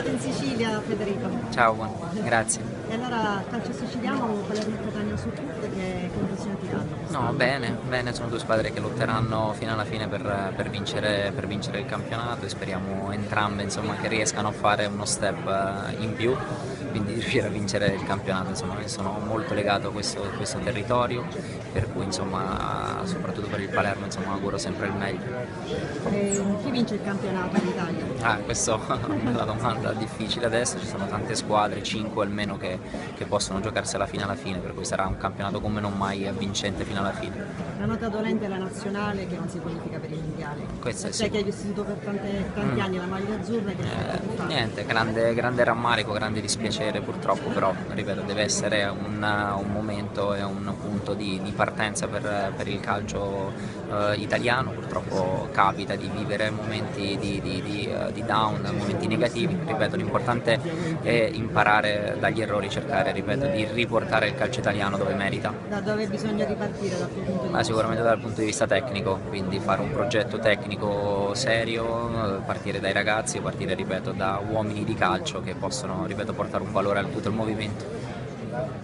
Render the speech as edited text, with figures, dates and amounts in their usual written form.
bentornato in Sicilia Federico. Ciao, grazie. E allora calcio siciliano, Palermo e Catania su tutte, che conclusione ti danno No, quest'anno? bene, sono due squadre che lotteranno fino alla fine per vincere il campionato e speriamo entrambe insomma, che riescano a fare uno step in più, quindi riuscire a vincere il campionato. Insomma, io sono molto legato a questo territorio, per cui insomma, soprattutto per il Palermo insomma, auguro sempre il meglio. Chi vince il campionato in Italia? Questa è una domanda difficile adesso, ci sono tante squadre, 5 almeno che possono giocarsi alla fine, per cui sarà un campionato come non mai avvincente fino alla fine. La nota dolente è la nazionale che non si qualifica per i mondiali. Questo Per è te che hai sicuro. vissuto per tanti anni la maglia azzurra, che aspettative fa? Niente, grande rammarico, grande dispiacere purtroppo, però ripeto, deve essere un momento e un punto di partenza per il calcio italiano. Purtroppo capita di vivere momenti di down, momenti negativi. Ripeto, l'importante è imparare dagli errori, cercare, ripeto, di riportare il calcio italiano dove merita. Da dove bisogna ripartire dal tuo punto di Ma vista? sicuramente dal punto di vista tecnico, quindi fare un progetto tecnico serio, partire dai ragazzi, partire, ripeto, da uomini di calcio che possono, ripeto, portare un valore a tutto il movimento.